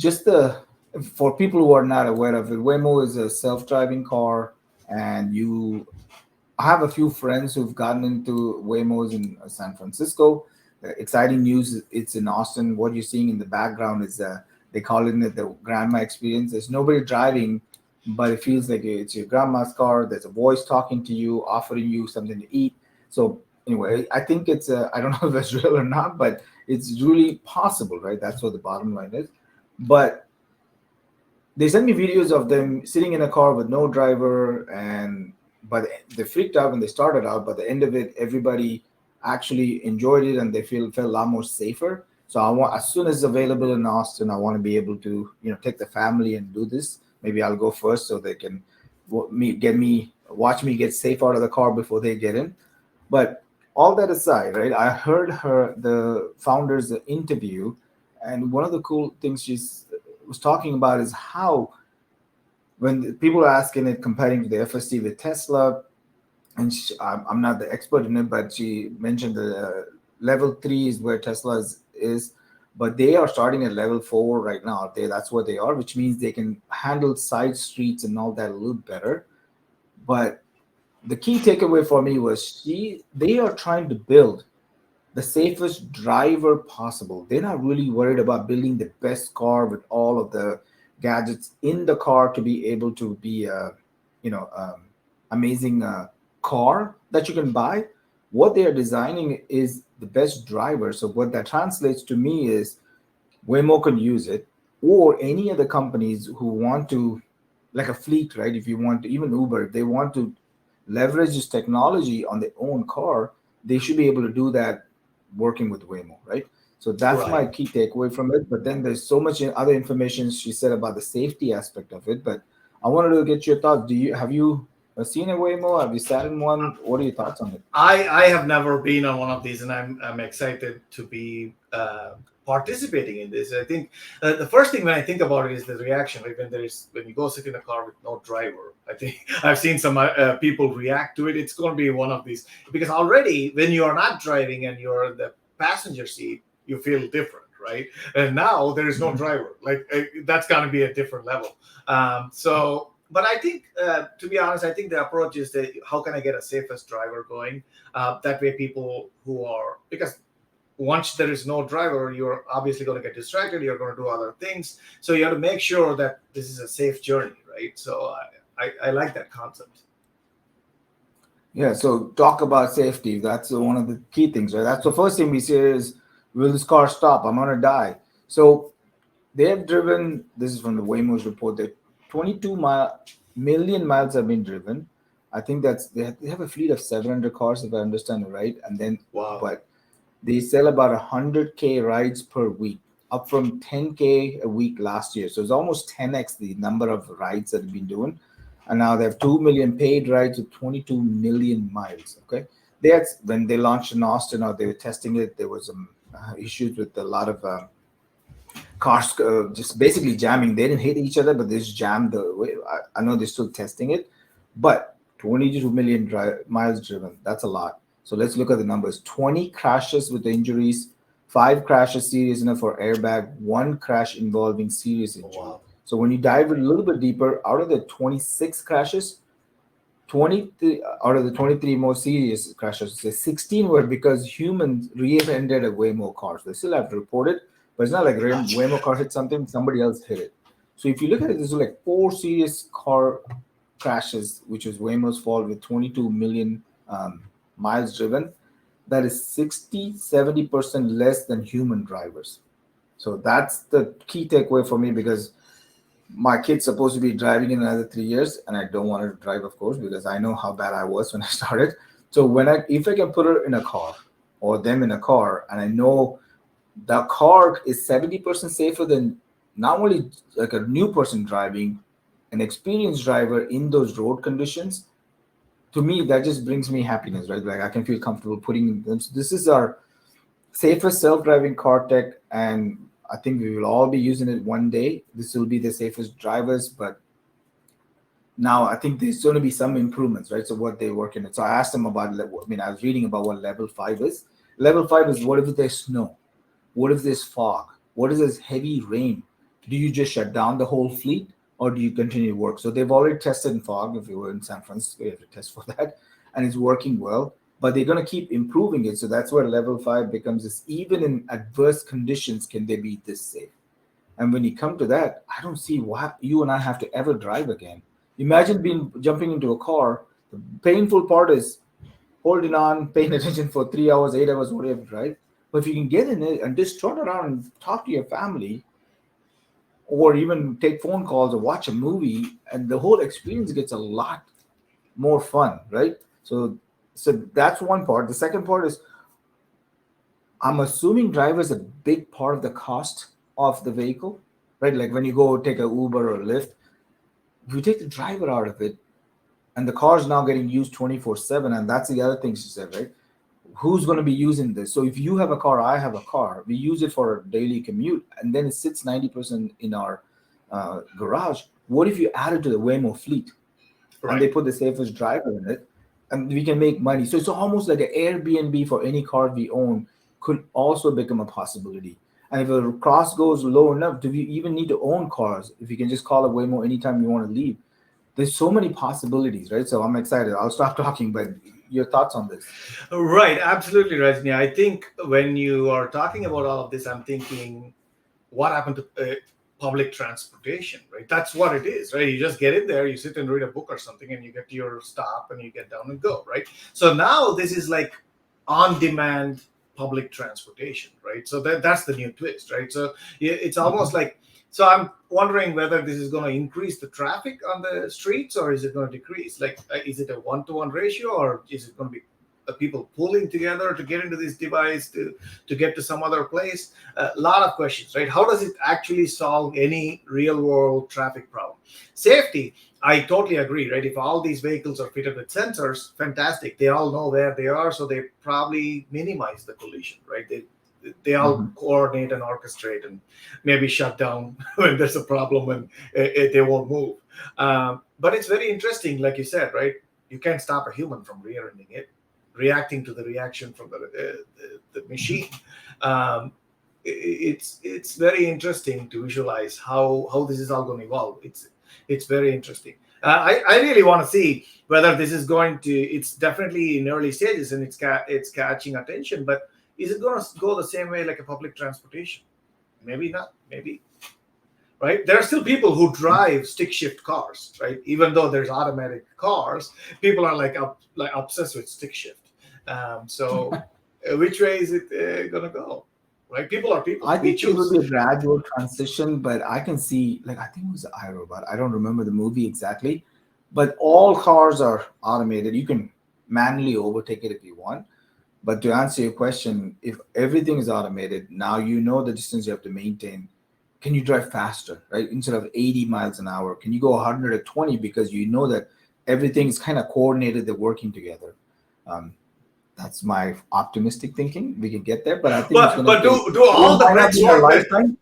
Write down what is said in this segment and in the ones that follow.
just the for people who are not aware of it, Waymo is a self-driving car, and you I have a few friends who've gotten into Waymos in San Francisco. Exciting news! It's in Austin. What you're seeing in the background is they call it the grandma experience. There's nobody driving, but it feels like it's your grandma's car. There's a voice talking to you, offering you something to eat. So anyway, I think it's I don't know if it's real or not, but it's really possible, right? That's what the bottom line is. But they sent me videos of them sitting in a car with no driver, and but they freaked out when they started out, but the end of it everybody actually enjoyed it, and they felt a lot more safer. So I want, as soon as it's available in Austin, I want to be able to take the family and do this. Maybe I'll go first so they can watch me get safe out of the car before they get in. But all that aside, right, I heard the founder's interview, and one of the cool things she's was talking about is how when people are asking it, comparing to the FSD with Tesla, and I'm not the expert in it, but she mentioned the level 3 is where Tesla is, but they are starting at level 4 right now. That's where they are, which means they can handle side streets and all that a little better. But the key takeaway for me was they are trying to build the safest driver possible. They're not really worried about building the best car with all of the gadgets in the car to be able to be a amazing car that you can buy. What they are designing is the best driver. So what that translates to me is Waymo can use it, or any other companies who want to, like a fleet, right? If you want to, even Uber, if they want to leverage this technology on their own car, they should be able to do that working with Waymo, right? So that's my Right. key takeaway from it. But then there's so much other information she said about the safety aspect of it. But I wanted to get your thoughts. Have you seen a Waymo? Have you sat in one? What are your thoughts on it? I have never been on one of these, and I'm excited to be participating in this. I think the first thing when I think about it is the reaction. Like when you go sit in a car with no driver. I think I've seen some people react to it. It's going to be one of these, because already when you are not driving and you're in the passenger seat, you feel different, right? And now there is no Mhm. driver. Like that's going to be a different level. But I think, to be honest, I think the approach is that how can I get a safest driver going? That way, people who are, because once there is no driver, you're obviously going to get distracted. You're going to do other things. So you have to make sure that this is a safe journey, right? So I like that concept. Yeah, so talk about safety. That's one of the key things, right? That's the first thing we say is, will this car stop? I'm gonna die. So they have driven. This is from the Waymo's report. That 22 million miles have been driven. I think they have a fleet of 700 cars, if I understand it right. And then, Wow. but they sell about 100K rides per week, up from 10K a week last year. So it's almost 10x the number of rides that they've been doing. And now they have 2 million paid rides with 22 million miles. Okay. When they launched in Austin, or they were testing it, there was some issues with a lot of cars just basically jamming. They didn't hit each other, but they just jammed the way. I know they're still testing it, but 22 million miles driven, that's a lot. So let's look at the numbers. 20 crashes with injuries, 5 crashes serious enough for airbag, 1 crash involving serious injury. Wow. So when you dive a little bit deeper, out of the 26 crashes, 23 out of the 23 more serious crashes, say 16 were because humans rear-ended a Waymo car. So they still have to report it, but it's not like Gotcha. Waymo car hit something, somebody else hit it. So if you look at it, there's like 4 serious car crashes, which was Waymo's fault with 22 million miles driven. That is 60-70% less than human drivers. So that's the key takeaway for me, because my kid's supposed to be driving in another 3 years, and I don't want her to drive, of course, because I know how bad I was when I started. So if I can put her in a car, or them in a car, and I know the car is 70% safer than not only like a new person driving, an experienced driver in those road conditions, to me that just brings me happiness, right? Like I can feel comfortable putting them. So this is our safest self-driving car tech, and I think we will all be using it one day. This will be the safest drivers, but now I think there's going to be some improvements, right? So what they work in it. So I asked them about. I mean, I was reading about what level 5 is. Level 5 is, what if there's snow? What if there's fog? What if there's heavy rain? do you just shut down the whole fleet or do you continue to work? So they've already tested in fog. If you were in San Francisco, you have to test for that, and it's working well. But they're going to keep improving it. So that's where level 5 becomes this. Even in adverse conditions, can they be this safe? And when you come to that, I don't see why you and I have to ever drive again. Imagine being jumping into a car. The painful part is holding on, paying attention for 3 hours, 8 hours, whatever, right? But if you can get in it and just trot around and talk to your family, or even take phone calls or watch a movie, and the whole experience gets a lot more fun, right? So that's one part. The second part is, I'm assuming driver is a big part of the cost of the vehicle, right? Like when you go take a Uber or Lyft, if you take the driver out of it, and the car is now getting used 24/7, and that's the other thing she said, right? Who's going to be using this? So if you have a car, I have a car, we use it for a daily commute, and then it sits 90% in our garage. What if you add it to the Waymo fleet and Right. they put the safest driver in it, and we can make money? So it's almost like an Airbnb for any car we own could also become a possibility. And if a cost goes low enough, do we even need to own cars if you can just call a Waymo anytime you want to leave? There's so many possibilities, right? So I'm excited. I'll stop talking, but your thoughts on this? Right, absolutely, Rajni. I think when you are talking about all of this, I'm thinking, what happened to public transportation, right? That's what it is, right? You just get in there, you sit and read a book or something, and you get to your stop and you get down and go, right? So now this is like on demand public transportation, right? So that's the new twist, right? So it's almost like, so I'm wondering whether this is going to increase the traffic on the streets or is it going to decrease? Like, is it a 1-to-1 ratio or is it going to be people pulling together to get into this device to get to some other place? A lot of questions, right? How does it actually solve any real world traffic problem? Safety, I totally agree, right? If all these vehicles are fitted with sensors, fantastic. They all know where they are, so they probably minimize the collision, right? They all Mhm. coordinate and orchestrate and maybe shut down when there's a problem and they won't move. But it's very interesting, like you said, right? You can't stop a human from rear-ending it, reacting to the reaction from the machine. Um, it's very interesting to visualize how this is all going to evolve. It's very interesting. I really want to see whether this is going to. It's definitely in early stages and it's catching attention. But is it going to go the same way like a public transportation? Maybe not. Maybe, right? There are still people who drive stick shift cars, right? Even though there's automatic cars, people are like obsessed with stick shift. So, which way is it gonna go? Right? People are people. I We think it will choose. be a gradual transition, but I can see, like, I think it was iRobot. I don't remember the movie exactly, but all cars are automated. You can manually overtake it if you want. But to answer your question, if everything is automated, now you know the distance you have to maintain. Can you drive faster, right? Instead of 80 miles an hour, can you go 120 because you know that everything is kind of coordinated, they're working together. Um, that's my optimistic thinking. We can get there, but I think it's But going to but take. do It all the might not brakes be in our work then? lifetime.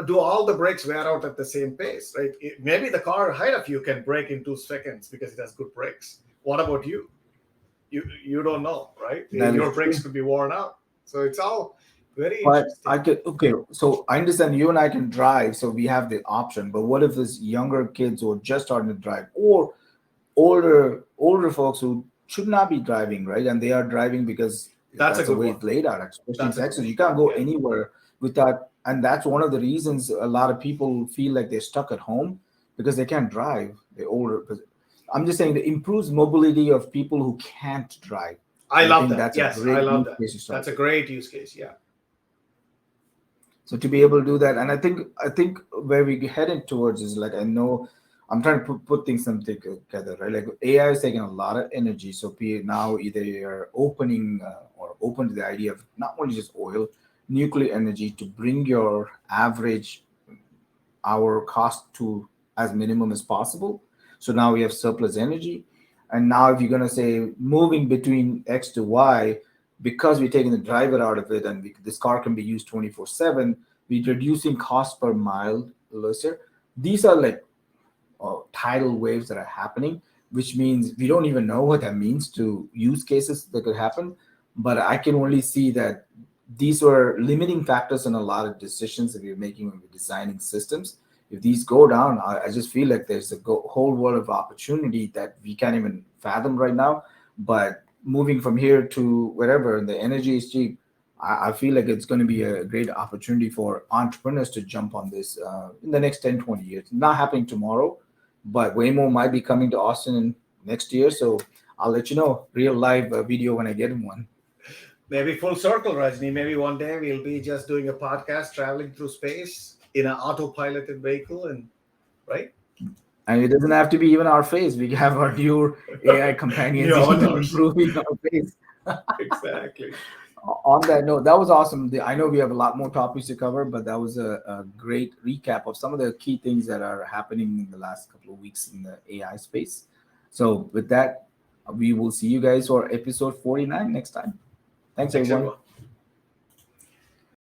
Do all the brakes wear out at the same pace, right? Maybe the car ahead of you can brake in 2 seconds because it has good brakes. What about you? You don't know, right? That is Your brakes true. could be worn out. So it's all very But I interesting. could, okay, so I understand you and I can drive, so we have the option. But what if there's younger kids who are just starting to drive, or older folks who should not be driving, right? And they are driving because That's a that's the good way one. it's laid out, especially in That's a good Texas. one. You can't go Yeah. anywhere without, and that's one of the reasons a lot of people feel like they're stuck at home because they can't drive. They're older. I'm just saying, the improves mobility of people who can't drive. I And I love think that. that's a Yes, I great love use that. case to start That's a with. great use case. Yeah. So to be able to do that, and I think where we headed towards is, like, I know I'm trying to put things something together, right? Like AI is taking a lot of energy. So now either you're opening or open to the idea of not only just oil, nuclear energy to bring your average our cost to as minimum as possible. So now we have surplus energy. And now if you're going to say moving between X to Y, because we're taking the driver out of it and this car can be used 24/7, we're reducing cost per mile lesser. These are like tidal waves that are happening, which means we don't even know what that means to use cases that could happen. But I can only see that these were limiting factors in a lot of decisions that we're making when we're designing systems. If these go down, I just feel like there's a whole world of opportunity that we can't even fathom right now. But moving from here to wherever, the energy is cheap. I feel like it's going to be a great opportunity for entrepreneurs to jump on this in the next 10, 20 years. Not happening tomorrow, but Waymo might be coming to Austin next year. So I'll let you know real live video when I get in one. Maybe full circle, Rajni. Maybe one day we'll be just doing a podcast traveling through space in an autopiloted vehicle, and right? And it doesn't have to be even our face. We have our new AI companions New even avatars. improving our face. Exactly. On that note, that was awesome. I know we have a lot more topics to cover, but that was a great recap of some of the key things that are happening in the last couple of weeks in the AI space. So, with that, we will see you guys for episode 49 next time. Thanks, Thanks, everyone. everyone.